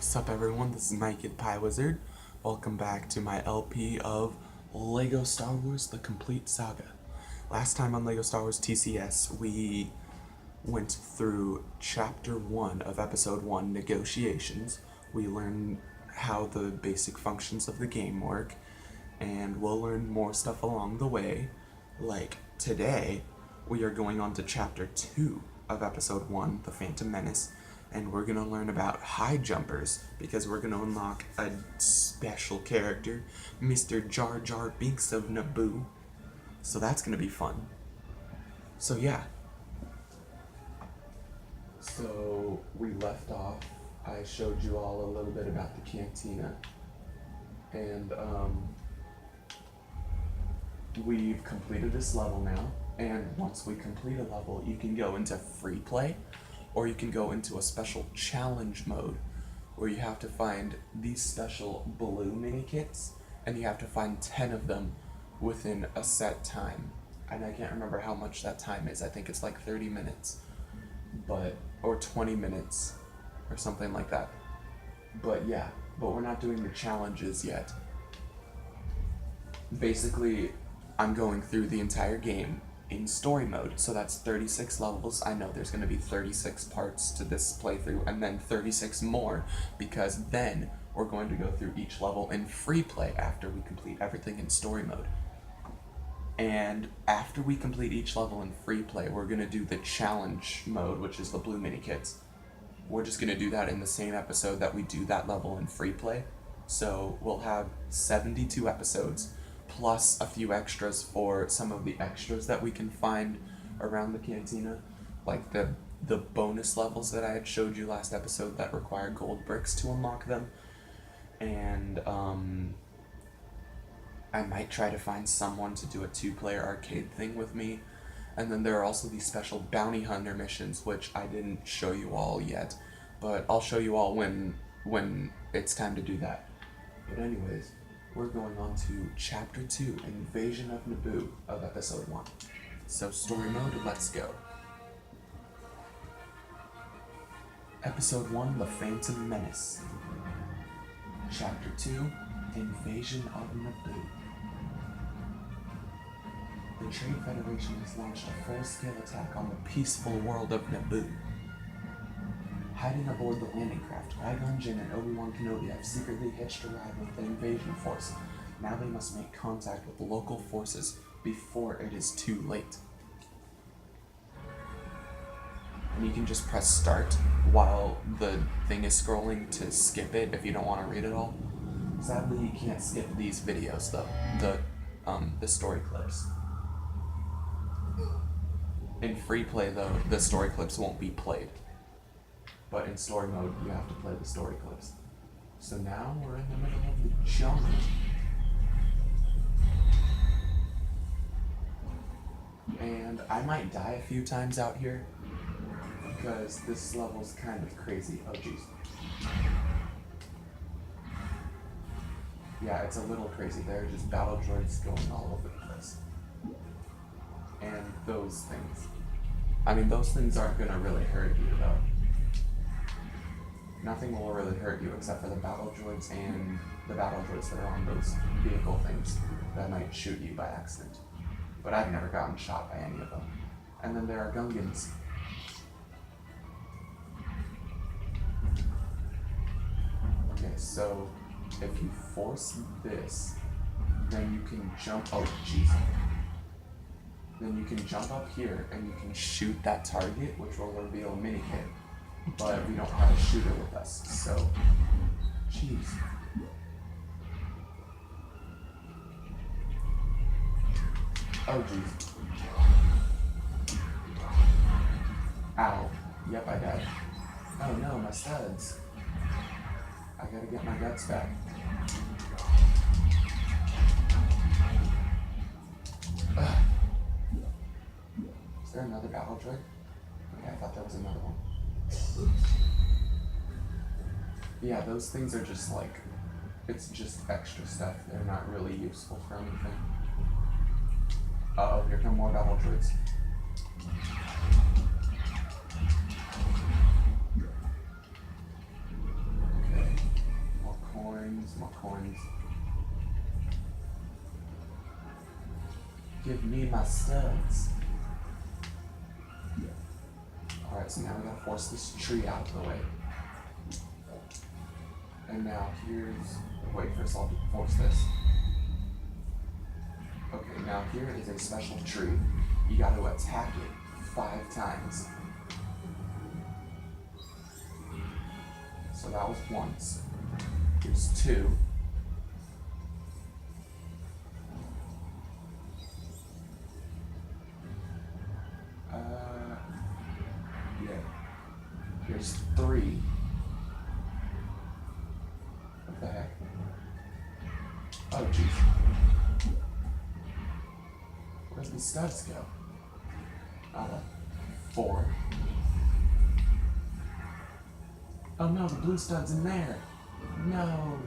Sup everyone, this is my kid Pie Wizard. Welcome back to my LP of LEGO Star Wars The Complete Saga. Last time on LEGO Star Wars TCS, we went through Chapter 1 of Episode 1, Negotiations. We learned how the basic functions of the game work, and we'll learn more stuff along the way. Like today, we are going on to Chapter 2 of Episode 1, The Phantom Menace, and we're going to learn about high jumpers, because we're going to unlock a special character, Mr. Jar Jar Binks of Naboo. So that's going to be fun. So yeah. So we left off, I showed you all a little bit about the cantina, and we've completed this level now, and once we complete a level, you can go into free play, or you can go into a special challenge mode where you have to find these special blue mini kits, and you have to find 10 of them within a set time. And I can't remember how much that time is. I think it's like 30 minutes, or 20 minutes, or something like that. But yeah, but we're not doing the challenges yet. Basically, I'm going through the entire game in story mode, so that's 36 levels. I know there's going to be 36 parts to this playthrough, and then 36 more, because then we're going to go through each level in free play after we complete everything in story mode. And after we complete each level in free play, we're going to do the challenge mode, which is the blue mini kits. We're just going to do that in the same episode that we do that level in free play. So we'll have 72 episodes, plus a few extras for some of the extras that we can find around the cantina, like the bonus levels that I had showed you last episode that require gold bricks to unlock them. And I might try to find someone to do a 2-player arcade thing with me. And then there are also these special bounty hunter missions, which I didn't show you all yet, but I'll show you all when it's time to do that. But anyways, we're going on to Chapter 2, Invasion of Naboo of Episode 1. So story mode, let's go. Episode 1, The Phantom Menace. Chapter 2, Invasion of Naboo. The Trade Federation has launched a full-scale attack on the peaceful world of Naboo. Hiding aboard the landing craft, Qui-Gon Jinn and Obi-Wan Kenobi have secretly hitched a ride with the invasion force. Now they must make contact with the local forces before it is too late. And you can just press start while the thing is scrolling to skip it if you don't want to read it all. Sadly, you can't skip these videos though, the story clips. In free play though, the story clips won't be played. But in story mode, you have to play the story clips. So now we're in the middle of the jungle. And I might die a few times out here, because this level's kind of crazy. Oh jeez. Yeah, it's a little crazy. There are just battle droids going all over the place. And those things. I mean, those things aren't gonna really hurt you though. Nothing will really hurt you except for the battle droids and the battle droids that are on those vehicle things that might shoot you by accident. But I've never gotten shot by any of them. And then there are Gungans. Okay, so if you force this, then you can jump. Oh, jeez. Then you can jump up here and you can shoot that target, which will reveal a mini kit. But we don't have a shooter with us, so jeez. Oh jeez. Ow. Yep, I died. Oh no, my studs. I gotta get my guts back. Ugh. Is there another battle droid? Okay, I thought there was another one. Yeah, those things are just like, it's just extra stuff. They're not really useful for anything. Uh-oh, here come more battle droids. Okay. Some more coins. Give me my studs. Alright, so now we gotta force this tree out of the way. And now here's... Wait, first I'll force this. Okay, now here is a special tree. You gotta attack it 5 times. So that was once. Here's 2. Yeah. Here's 3. What the heck? Oh, jeez. Where's the studs go? 4. Oh no, the blue stud's in there. No.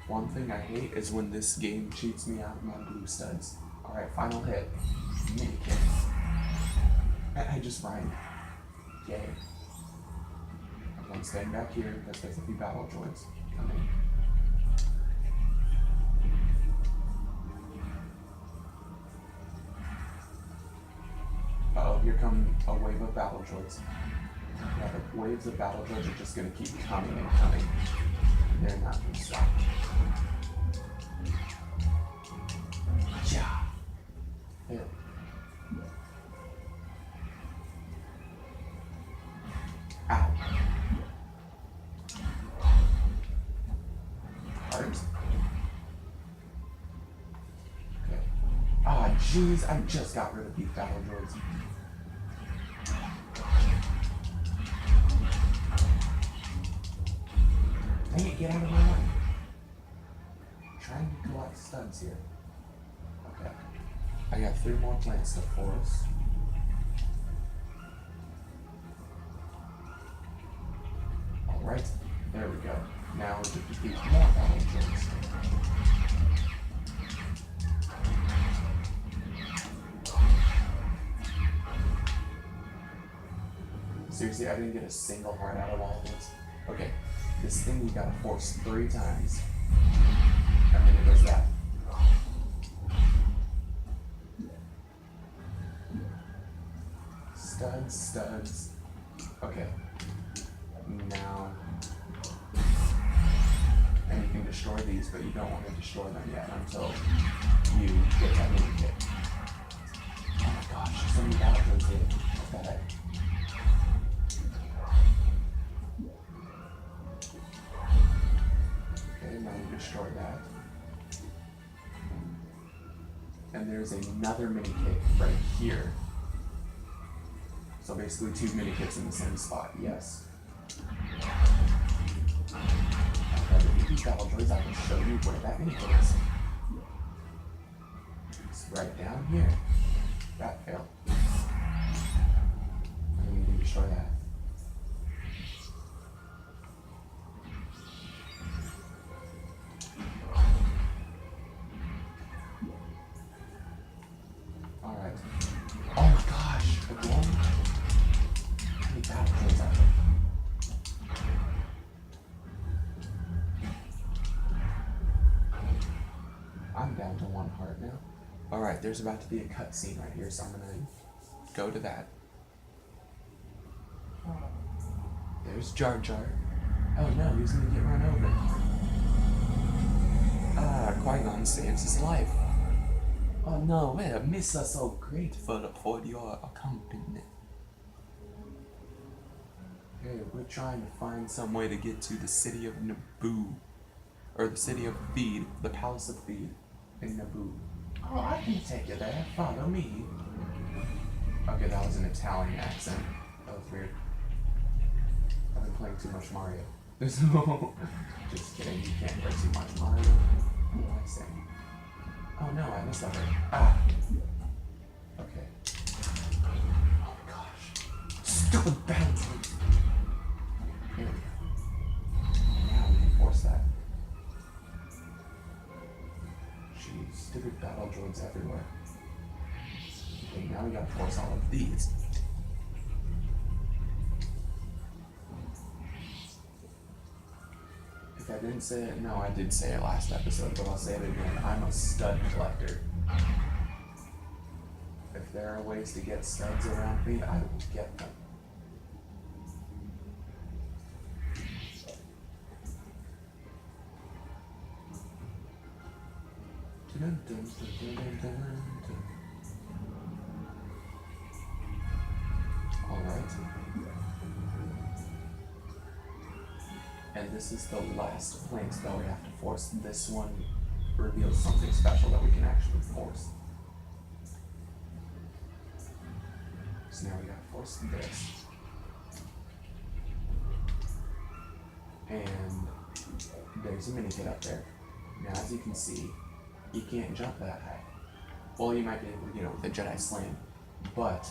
One thing I hate is when this game cheats me out of my blue studs. Alright, final hit. Mini kick. I just rhymed. Yay. I'm staying back here because there's a few battle droids coming. Uh-oh, here come a wave of battle droids. Yeah, the waves of battle droids are just gonna keep coming and coming. They're not gonna stop. Yeah. Hit. Ow. Heart. Okay. Ah, jeez, I just got rid of these battle droids. Dang it, get out of my way. I'm trying to collect studs here. Okay. I got 3 more plants to force. Alright, there we go. Now we can defeat more battle droids. Seriously, I didn't get a single heart out of all of this. Okay, this thing you gotta force 3 times. And then it does that. Studs, studs. Okay. Now. And you can destroy these, but you don't want to destroy them yet until you get that mini kit. Oh my gosh, so many battle droids here. What the heck? Okay, now we destroy that. And there's another mini kit right here. So basically 2 mini kits in the same spot, yes. Okay, if you battle droids, I can show you where that mini kit is. It's right down here. That failed. And then we can destroy that. Alright. Oh my gosh, again? How many battle droids are there? I'm down to 1 heart now. Alright, there's about to be a cutscene right here, so I'm gonna go to that. There's Jar Jar. Oh no, he's gonna get run over. Ah, Qui-Gon saves his life. Oh no, we're Missa so grateful for your accompaniment. Okay, we're trying to find some way to get to the city of Naboo. Or the city of Theed, the Palace of Theed in Naboo. Oh, I can take you there. Follow me. Okay, that was an Italian accent. That was weird. I've been playing too much Mario. There's no... Just kidding, you can't play too much Mario. What am I saying? Oh no, I missed that word. Ah! Okay. Oh my gosh. Stupid battle droids! Here we go. Now we can force that. Jeez, stupid battle droids everywhere. Okay, now we gotta force all of these. If I didn't say it, no, I did say it last episode, but I'll say it again. I'm a stud collector. If there are ways to get studs around me, I will get them. Alright. And this is the last plank spell we have to force. This one reveals something special that we can actually force. So now we gotta force this. And there's a mini kit up there. Now as you can see, you can't jump that high. Well, you might be able to, with the Jedi Slam, but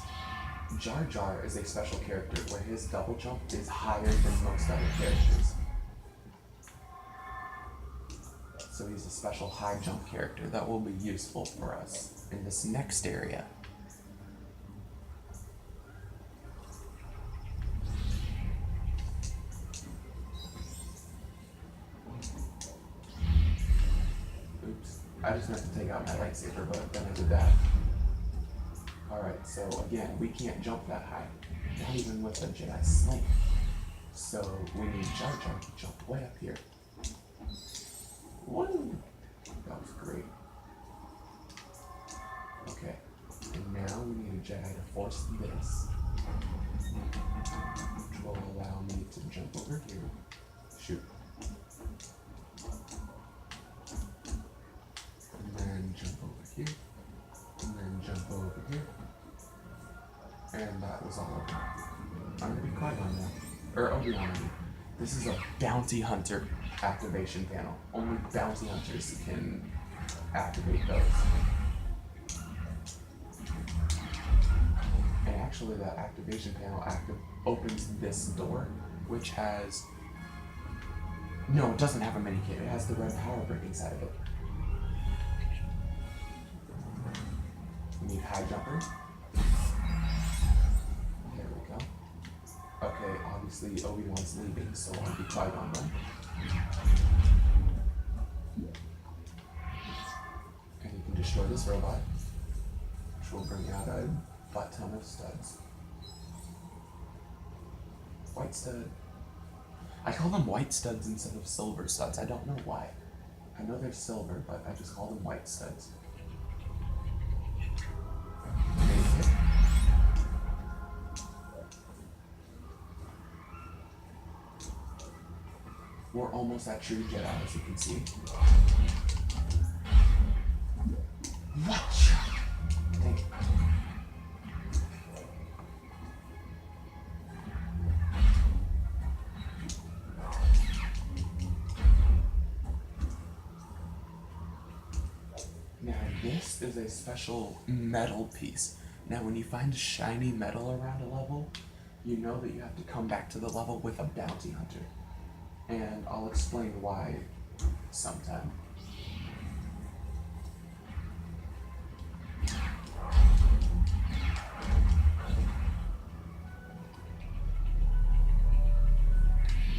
Jar Jar is a special character where his double jump is higher than most other characters. So he's a special high jump character that will be useful for us in this next area. Oops, I just meant to take out my lightsaber, but then I did that. Alright, so again, we can't jump that high, not even with a Jedi Slam. So we need Jar Jar to jump way up here. Woo! That was great. Okay, and now we need a Jedi to force this, which will allow me to jump over here. Shoot. And then jump over here. And then jump over here. And that was all over. I'm gonna be Qui-Gon now. Or Obi-Wan. This is a bounty hunter activation panel. Only bounty hunters can activate those. And actually that activation panel opens this door, which has... No, it doesn't have a mini kit. It has the red power brick inside of it. We need high jumper. There we go. Okay, obviously Obi-Wan's leaving, so I'll be Qui-Gon then. And you can destroy this robot, which will bring out a butt ton of studs. White stud. I call them white studs instead of silver studs. I don't know why. I know they're silver, but I just call them white studs. We're almost at true Jedi, as you can see. Watch! Thank you. Now this is a special metal piece. Now when you find shiny metal around a level, you know that you have to come back to the level with a bounty hunter. And I'll explain why sometime.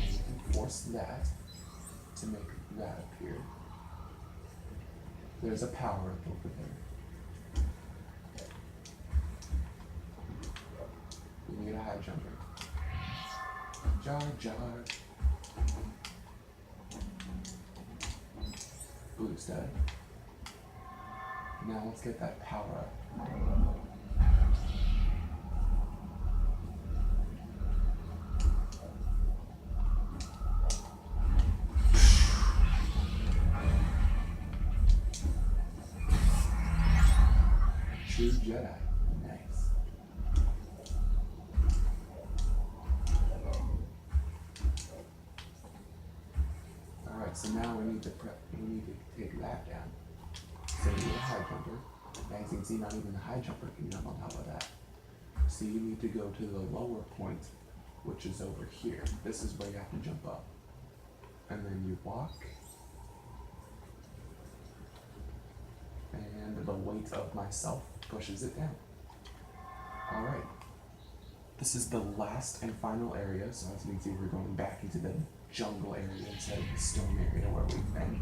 And you can force that to make that appear. There's a power up over there. We need a high jumper. Jar Jar. Boost that. Now let's get that power up. True Jedi. Nice. Alright, so now we need to take that down. So you need a high jumper. As you can see, not even a high jumper can jump on top of that. So you need to go to the lower point, which is over here. This is where you have to jump up. And then you walk. And the weight of myself pushes it down. Alright. This is the last and final area, so as you can see, we're going back into the jungle area instead of the stone area where we've been.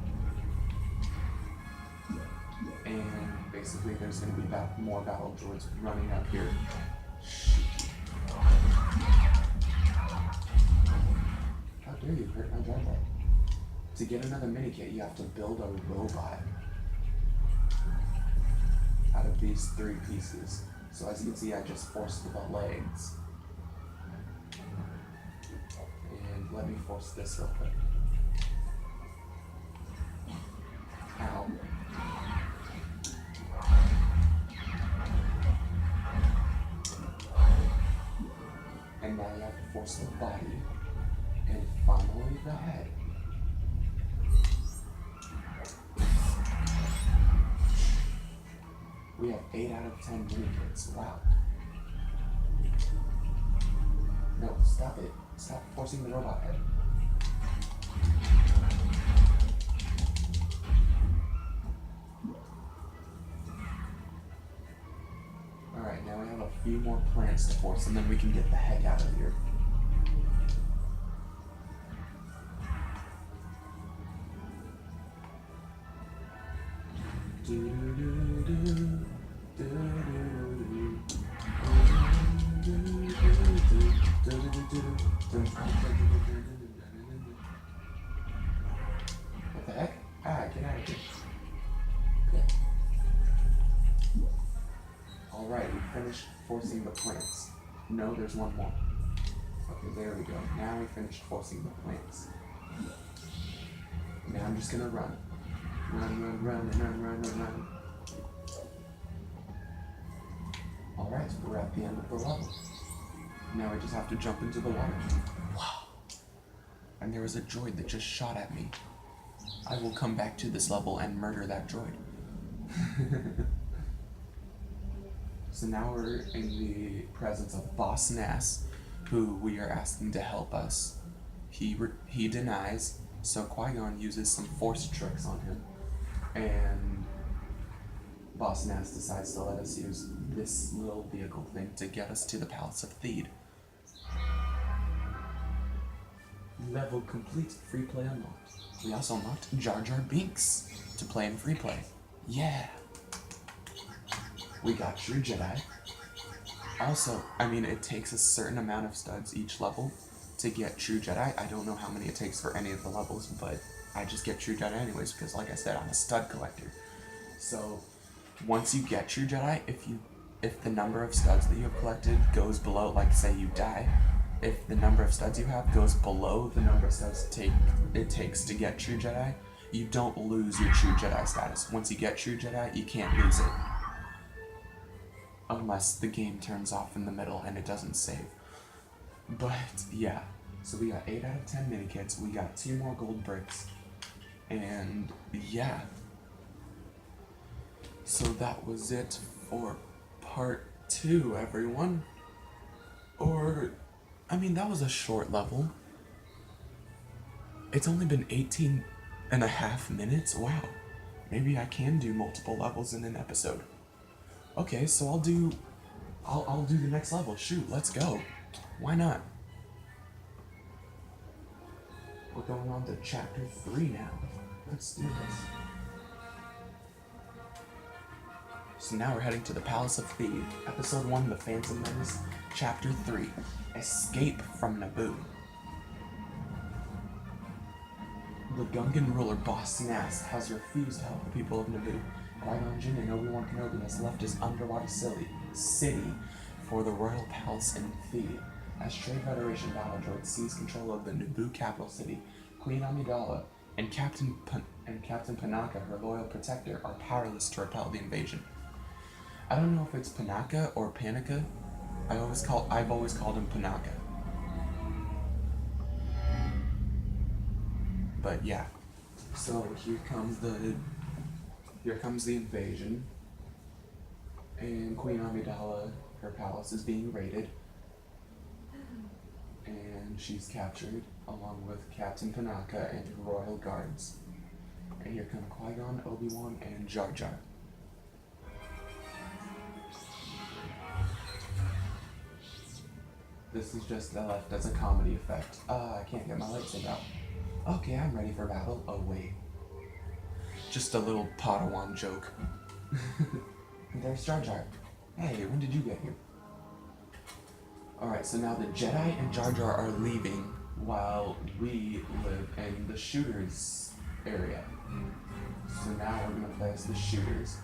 And basically, there's going to be more battle droids running up here. How dare you hurt my Jar. To get another minikit, you have to build a robot out of these 3 pieces. So as you can see, I just forced the legs. And let me force this real quick. Ow. And now you have to force the body. And finally the head. We have 8 out of 10 minikits. Wow. No, stop it. Stop forcing the robot head. Alright, now we have a few more plants to force, and then we can get the heck out of here. What the heck? Get out of here. Okay. Alright, we finished forcing the plants. No, there's one more. Okay, there we go. Now we finished forcing the plants. Now I'm just gonna run. Run. Alright, we're at the end of the level. Now we just have to jump into the water. Wow. And there was a droid that just shot at me. I will come back to this level and murder that droid. So now we're in the presence of Boss Nass, who we are asking to help us. He denies, so Qui-Gon uses some force tricks on him. And Boss Nass decides to let us use this little vehicle thing to get us to the Palace of Theed. Level complete, free play unlocked. We also unlocked Jar Jar Binks to play in free play. Yeah! We got True Jedi. Also, I mean, it takes a certain amount of studs each level to get True Jedi. I don't know how many it takes for any of the levels, but I just get True Jedi anyways because, like I said, I'm a stud collector. So, once you get True Jedi, if the number of studs that you have collected goes below, like say you die, if the number of studs you have goes below the number of studs it takes to get True Jedi, you don't lose your True Jedi status. Once you get True Jedi, you can't lose it. Unless the game turns off in the middle and it doesn't save. But, yeah. So we got 8 out of 10 minikits, we got 2 more gold bricks, and yeah. So that was it for part 2, everyone. I mean, that was a short level. It's only been 18 and a half minutes? Wow. Maybe I can do multiple levels in an episode. Okay, so I'll do the next level. Shoot, let's go. Why not? We're going on to chapter 3 now. Let's do this. So now we're heading to the Palace of Theed. Episode 1, The Phantom Menace. Chapter 3, Escape from Naboo. The Gungan ruler Boss Nass has refused to help the people of Naboo. Qui-Gon Jinn and Obi-Wan Kenobi has left his underwater city for the royal palace in Theed. As Trade Federation battle droids seize control of the Naboo capital city, Queen Amidala and Captain Panaka, her loyal protector, are powerless to repel the invasion. I don't know if it's Panaka or Panika. I've always called him Panaka. But yeah. So here comes the invasion. And Queen Amidala, her palace is being raided. And she's captured, along with Captain Panaka and her royal guards. And here come Qui-Gon, Obi-Wan, and Jar Jar. This is just left as a comedy effect. I can't get my lightsaber out. Okay, I'm ready for battle. Oh, wait. Just a little Padawan joke. There's Jar Jar. Hey, when did you get here? Alright, so now the Jedi and Jar Jar are leaving while we live in the shooters area. So now we're going to play as the shooters.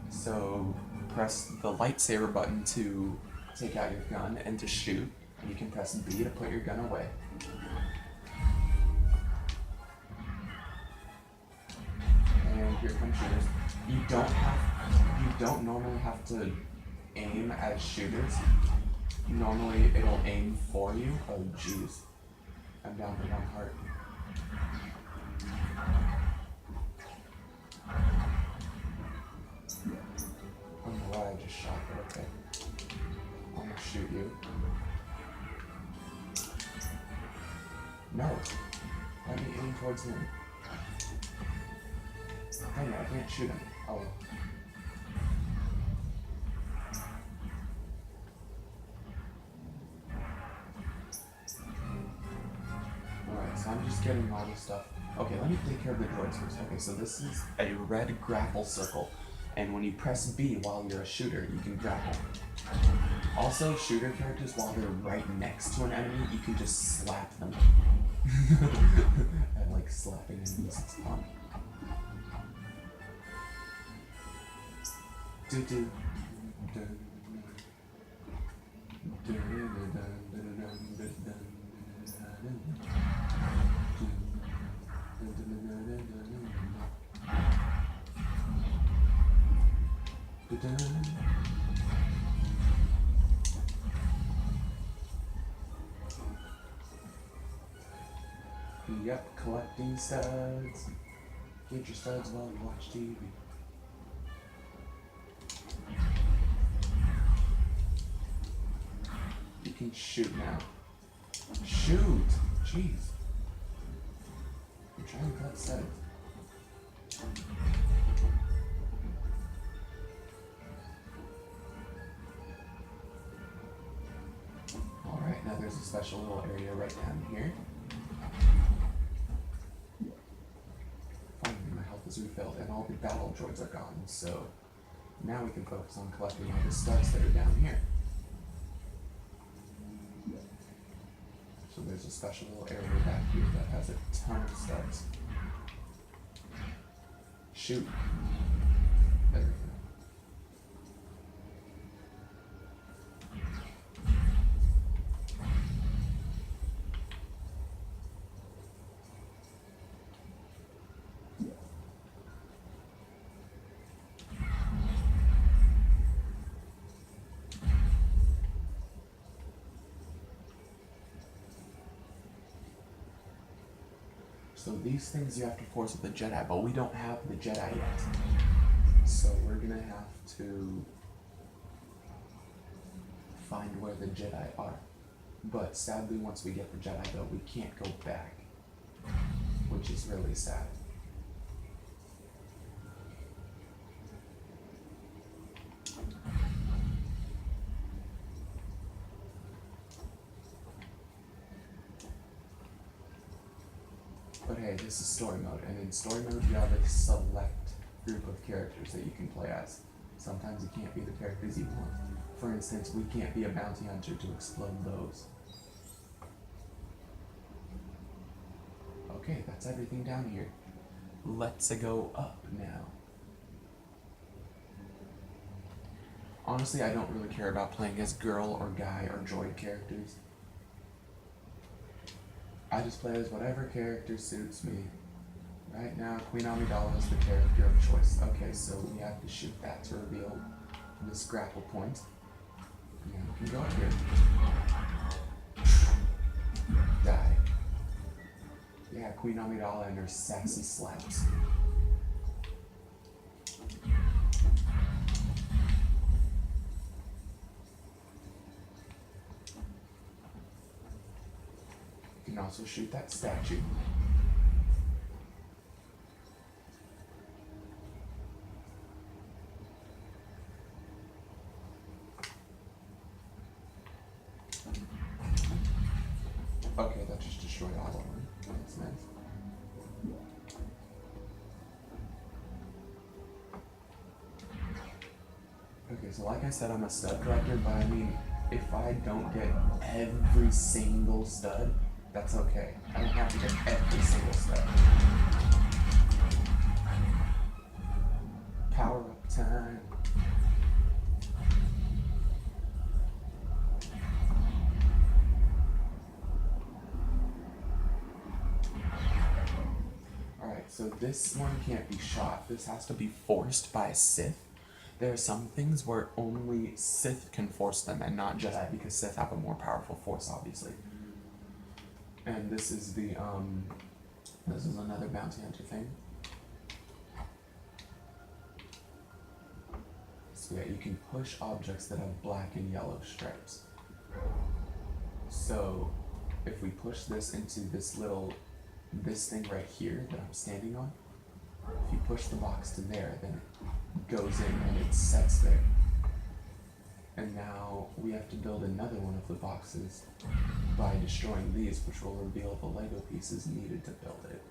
So press the lightsaber button to take out your gun and to shoot. And you can press B to put your gun away. And here come shooters. You don't normally have to aim as shooters. Normally it'll aim for you. Oh jeez. I'm down to 1 heart. I don't know why I just shot, but okay. I'm gonna shoot you. No. Let me aim towards him. Dang it, I can't shoot him. Oh. Alright, so I'm just getting all this stuff. Okay, let me take care of the droids first. Okay, so this is a red grapple circle. And when you press B while you're a shooter, you can grapple. Also, shooter characters, while they're right next to an enemy, you can just slap them. And like slapping enemies, it's fun. Yep, collecting studs. Get your studs while you watch TV. You can shoot now. Shoot! Jeez. I'm trying to cut studs. Alright, now there's a special little area right down here. Finally, my health is refilled and all the battle droids are gone, so now we can focus on collecting all the studs that are down here. So there's a special little area back here that has a ton of studs. Shoot. There we go. So these things you have to force with the Jedi, but we don't have the Jedi yet. So we're gonna have to find where the Jedi are. But sadly, once we get the Jedi though, we can't go back, which is really sad. But hey, this is story mode, and in story mode you have a select group of characters that you can play as. Sometimes you can't be the characters you want. For instance, we can't be a bounty hunter to explode those. Okay, that's everything down here. Let's go up now. Honestly, I don't really care about playing as girl or guy or droid characters. I just play as whatever character suits me. Right now, Queen Amidala is the character of choice. Okay, so we have to shoot that to reveal this grapple point. Yeah, we can go up here. Die. Yeah, Queen Amidala and her sassy slaps. You can also shoot that statue. that just destroyed all of them. That's nice. Okay, so like I said, I'm a stud collector, but I mean, if I don't get every single stud, that's okay. I don't have to get every single stud. Power up time. Alright, so this one can't be shot. This has to be forced by a Sith. There are some things where only Sith can force them and not Jedi, because Sith have a more powerful force, obviously. And this is the, this is another bounty hunter thing. So yeah, you can push objects that have black and yellow stripes. So, if we push this into this thing right here that I'm standing on, if you push the box to there, then it goes in and it sets there. And now we have to build another one of the boxes by destroying these, which will reveal the Lego pieces needed to build it.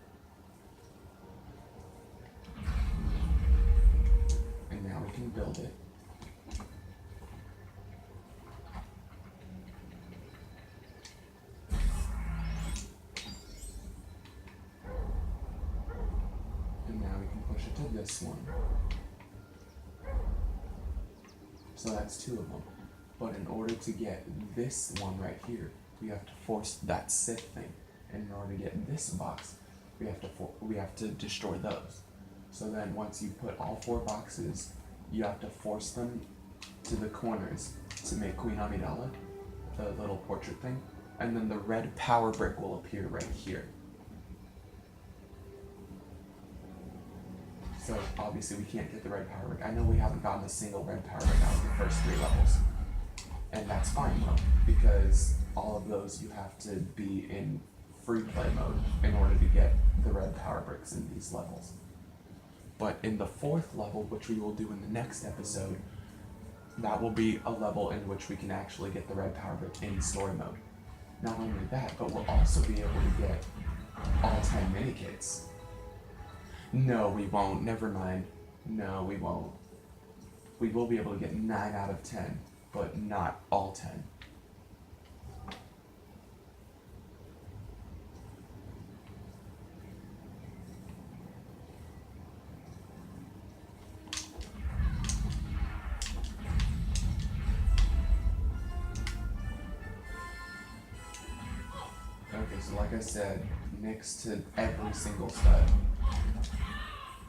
And now we can build it. And now we can push it to this one. So that's two of them. But in order to get this one right here, we have to force that Sith thing. And in order to get this box, we have to destroy those. So then once you put all four boxes, you have to force them to the corners to make Queen Amidala, the little portrait thing. And then the red power brick will appear right here. So obviously we can't get the red power brick. I know we haven't gotten a single red power brick out of the first 3 levels. And that's fine though, because all of those you have to be in free play mode in order to get the red power bricks in these levels. But in the 4th level, which we will do in the next episode, that will be a level in which we can actually get the red power brick in story mode. Not only that, but we'll also be able to get all 10 mini kits. No, we won't. Never mind. No, we won't. We will be able to get 9 out of 10, but not all 10. Okay, so like I said, next to every single stud.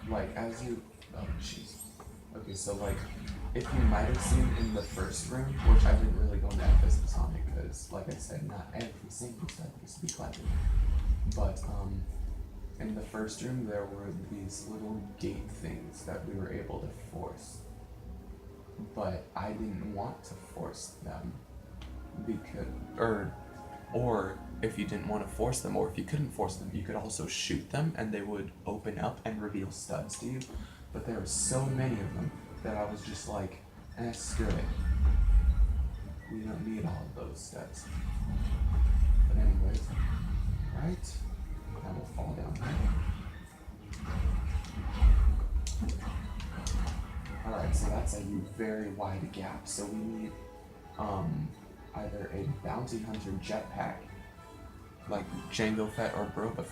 Like, as you... Oh, jeez. Okay, so, like, if you might have seen in the first room, which I didn't really go into emphasis on because, like I said, not every single stud needs to be collected. But, in the first room, there were these little gate things that we were able to force. But I didn't want to force them because... Or if you didn't want to force them, or if you couldn't force them, you could also shoot them and they would open up and reveal studs to you. But there were so many of them that I was just like, screw it. We don't need all of those studs. But anyways, right? That will fall down here. Alright, so that's a very wide gap. So we need either a bounty hunter jetpack, like Jango Fett or Boba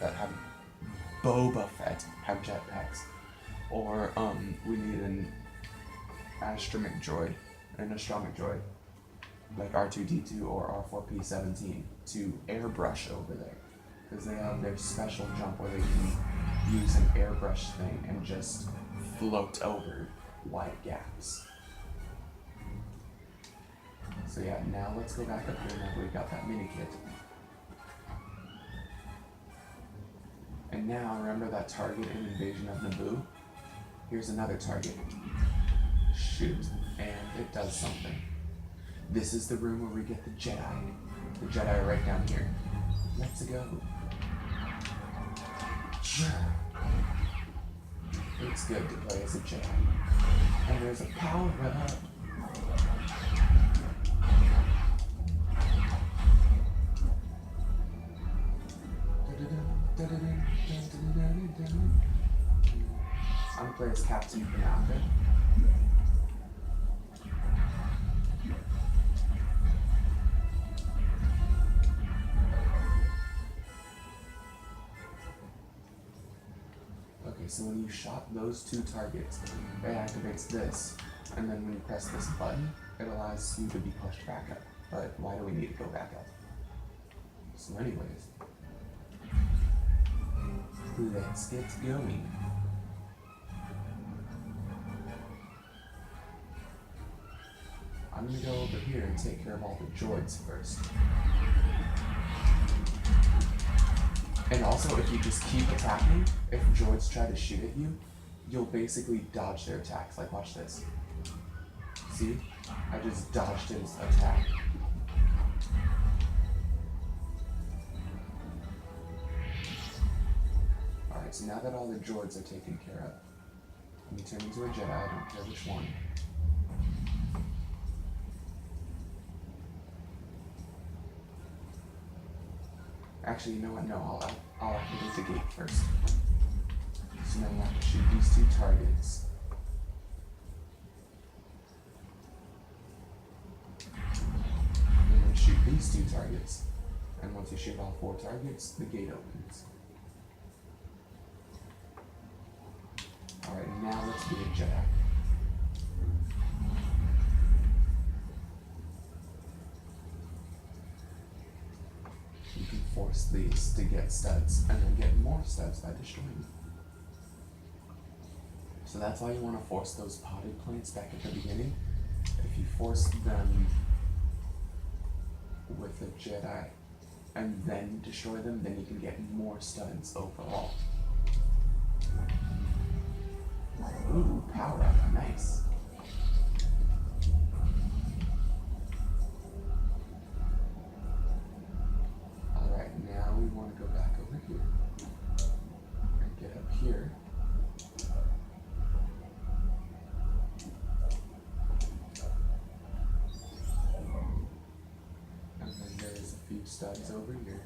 Fett have jetpacks, or we need an astromech droid, like R2-D2 or R4P17 to airbrush over there, because they have their special jump where they can use an airbrush thing and just float over wide gaps. So yeah, now let's go back up here now that we've got that mini kit. And now, remember that target in Invasion of Naboo? Here's another target. Shoot. And it does something. This is the room where we get the Jedi. The Jedi are right down here. Let's go. It's good to play as a Jedi. And there's a power up. I'm gonna play as Captain Epiaode. Okay, so when you shot those two targets, it activates this, and then when you press this button, it allows you to be pushed back up. But why do we need to go back up? So anyways, let's get going. I'm gonna go over here and take care of all the droids first. And also, if you just keep attacking, if droids try to shoot at you, you'll basically dodge their attacks. Like, watch this. See? I just dodged his attack. Alright, so now that all the droids are taken care of, let me turn into a Jedi, I don't care which one. Actually, you know what? No, I'll activate the gate first. So now you have to shoot these two targets. And then shoot these two targets. And once you shoot all 4 targets, the gate opens. Alright, now let's be a Jedi. You can force these to get studs, and then get more studs by destroying them. So that's why you want to force those potted plants back at the beginning. If you force them with a Jedi and then destroy them, then you can get more studs overall. Ooh, power up, nice. Alright, now we want to go back over here and get up here. And then there's a few studs over here.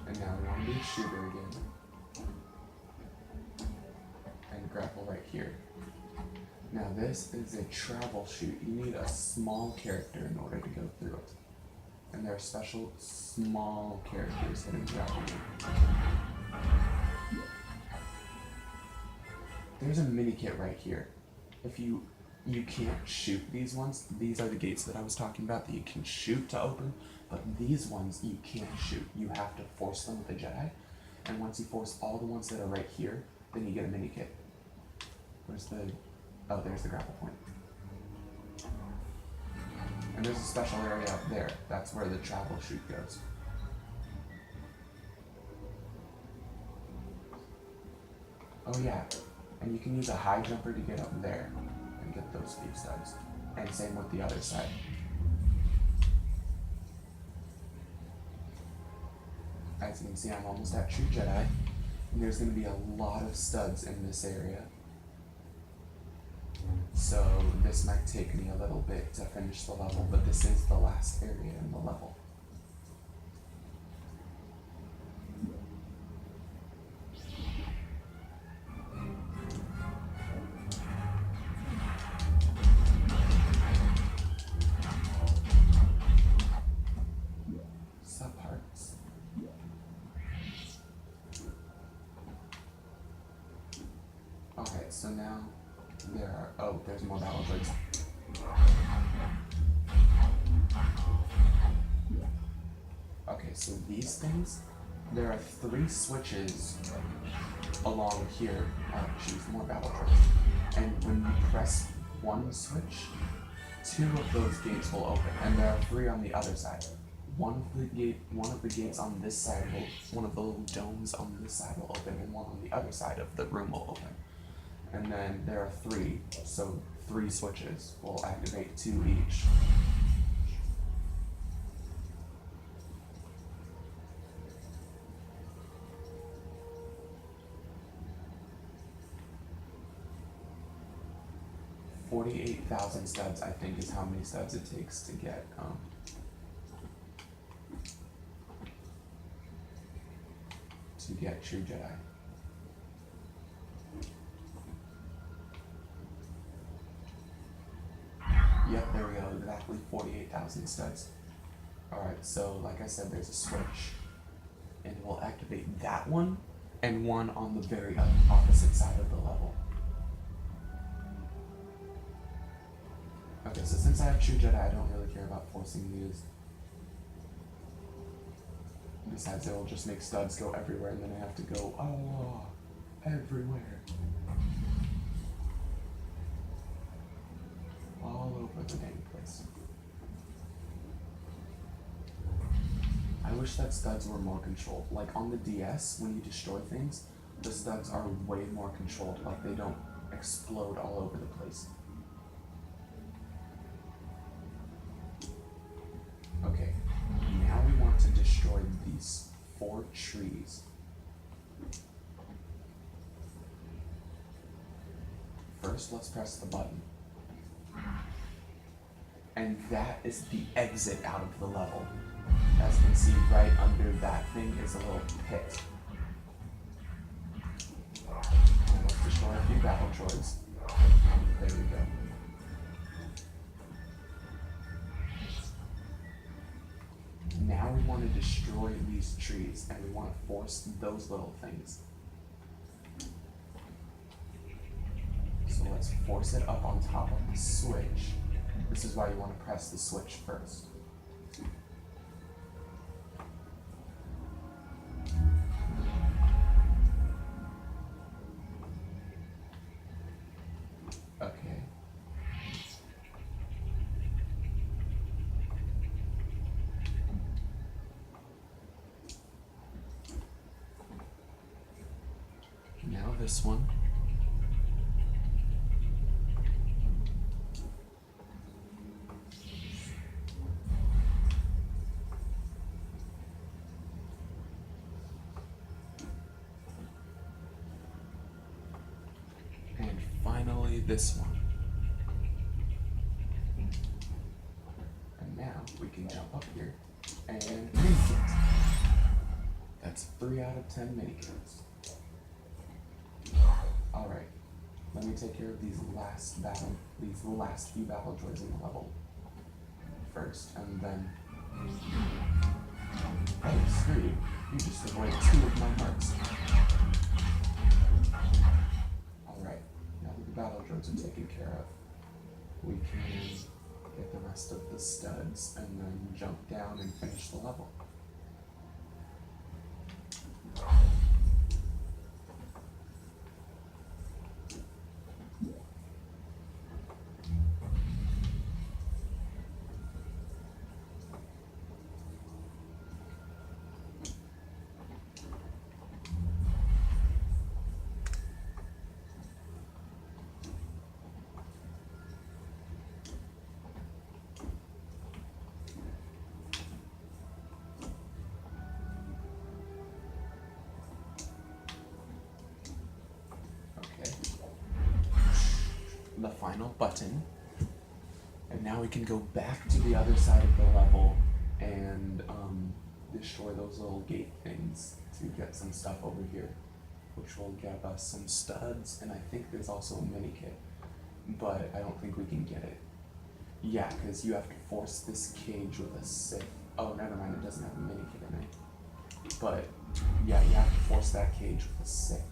And now we want to be a shooter again. And grapple right here. Now this is a travel chute. You need a small character in order to go through it. And there are special small characters hidden throughout the game. There's a mini kit right here. If you can't shoot these ones, these are the gates that I was talking about that you can shoot to open, but these ones you can't shoot. You have to force them with a Jedi, and once you force all the ones that are right here, then you get a mini kit. Where's the, oh, there's the grapple point. And there's a special area up there. That's where the travel chute goes. Oh yeah, and you can use a high jumper to get up there and get those few studs. And same with the other side. As you can see, I'm almost at True Jedi. And there's going to be a lot of studs in this area. So this might take me a little bit to finish the level, but this is the last area in the level. Subparts. Alright, so now there are, oh, there's more battle droids. Okay, so these things, there are 3 switches along here. Geez, more battle droids. And when you press one switch, 2 of those gates will open, and there are 3 on the other side. One of the gates on this side one of the little domes on this side will open, and one on the other side of the room will open. And then there are 3, so 3 switches will activate 2 each. $48,000 studs, I think, is how many studs it takes to get to get True Jedi. Yep, there we go, exactly 48,000 studs. Alright, so like I said, there's a switch. And we'll activate that one, and one on the very opposite side of the level. Okay, so since I have True Jedi, I don't really care about forcing these. Besides, it will just make studs go everywhere, and then I have to go, oh, everywhere. All over the dang place. I wish that studs were more controlled. Like on the DS, when you destroy things, the studs are way more controlled. Like they don't explode all over the place. Okay, now we want to destroy these 4 trees. First, let's press the button. And that is the exit out of the level. As you can see, right under that thing is a little pit. And let's destroy a few battle droids. There we go. Now we want to destroy these trees, and we want to force those little things. So let's force it up on top of the switch. This is why you want to press the switch first. Okay. Now this one. And finally this one. And now we can jump up here and minikit. That's 3 out of 10 minikits. Alright, let me take care of these last few battle droids in the level first, and then... Oh, screw you. You just avoided 2 of my hearts. Alright, now that the battle droids are taken care of, we can get the rest of the studs and then jump down and finish the level. The final button, and now we can go back to the other side of the level and destroy those little gate things to get some stuff over here, which will give us some studs, and I think there's also a mini kit, but I don't think we can get it. Yeah, because you have to force this cage with a Sith. Oh, never mind, it doesn't have a mini kit in it. But yeah, you have to force that cage with a Sith.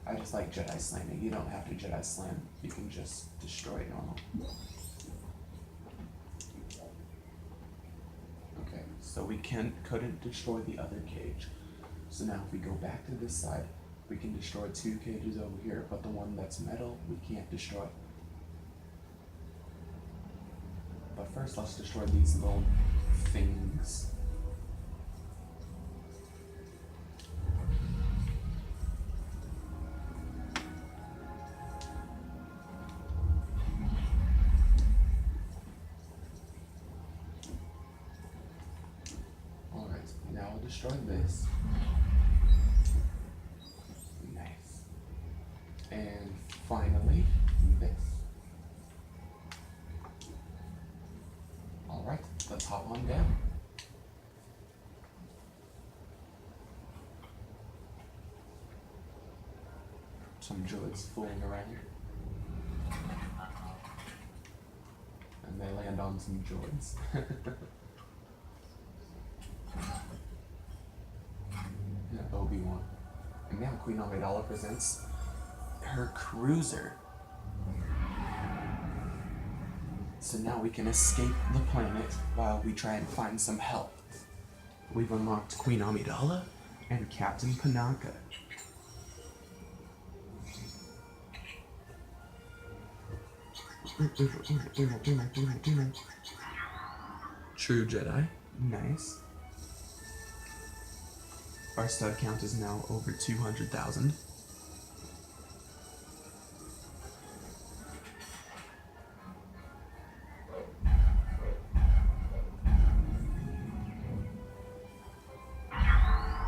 I just like Jedi slamming. You don't have to Jedi slam. You can just destroy it normal. Okay, so we couldn't destroy the other cage. So now if we go back to this side, we can destroy 2 cages over here, but the one that's metal, we can't destroy. But first, let's destroy these little things. Now we'll destroy this. Nice. And finally, this. Alright. hop on down. Some droids fooling around. And they land on some droids. Yeah, Obi-Wan. And now Queen Amidala presents her cruiser. So now we can escape the planet while we try and find some help. We've unlocked Queen Amidala and Captain Panaka. True Jedi. Nice. Our stud count is now over 200,000.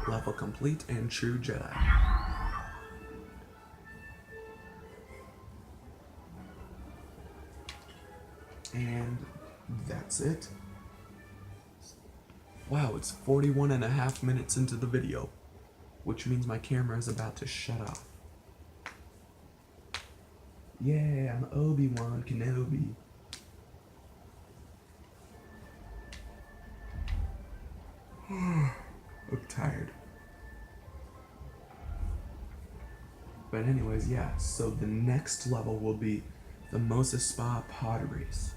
Level complete and True Jedi. And that's it. Wow, it's 41.5 minutes into the video, which means my camera is about to shut off. Yeah, I'm Obi-Wan Kenobi. I'm tired. But anyways, yeah, so the next level will be the Mos Spa pod race.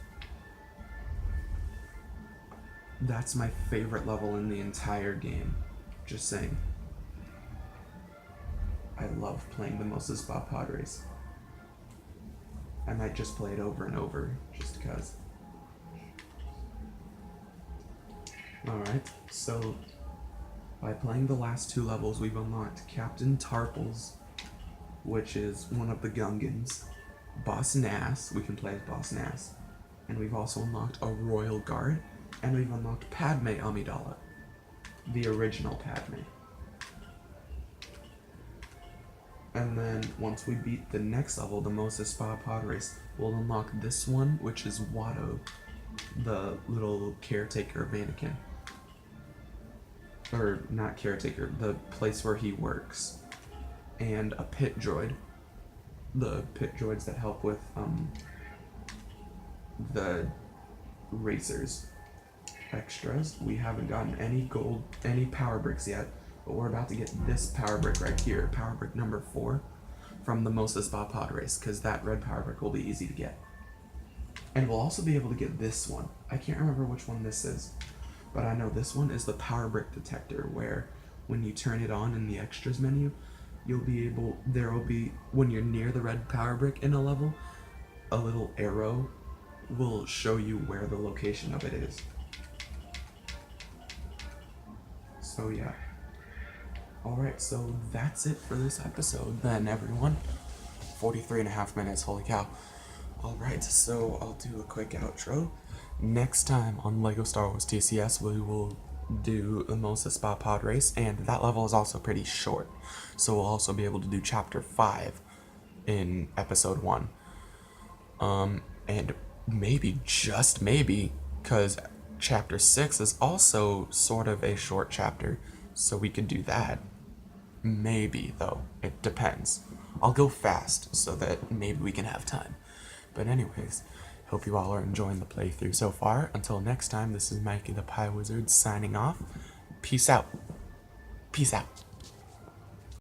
That's my favorite level in the entire game. Just saying. I love playing the Mos Spa pod race. I might just play it over and over, just because. Alright, so by playing the last two levels, we've unlocked Captain Tarples, which is one of the Gungans. Boss Nass, we can play as Boss Nass. And we've also unlocked a Royal Guard, and we've unlocked Padme Amidala, the original Padme. And then once we beat the next level, the Mos Spa pod race, we'll unlock this one, which is Watto, the little caretaker of Anakin. Or not caretaker, the place where he works. And a pit droid. The pit droids that help with the racers. Extras. We haven't gotten any power bricks yet, but we're about to get this power brick right here, power brick number 4, from the Mos Spa pod race, because that red power brick will be easy to get. And we'll also be able to get this one. I can't remember which one this is, but I know this one is the power brick detector, where when you turn it on in the extras menu, there will be, when you're near the red power brick in a level, a little arrow will show you where the location of it is. So yeah. Alright, so that's it for this episode then, everyone. 43.5 minutes, holy cow. Alright, so I'll do a quick outro. Next time on LEGO Star Wars TCS, we will do the Mos Spa pod race, and that level is also pretty short. So we'll also be able to do Chapter 5 in Episode 1. And maybe, just maybe, because Chapter 6 is also sort of a short chapter, so we could do that. Maybe, though. It depends. I'll go fast so that maybe we can have time. But anyways, hope you all are enjoying the playthrough so far. Until next time, this is Mikey the Pie Wizard signing off. Peace out. Peace out.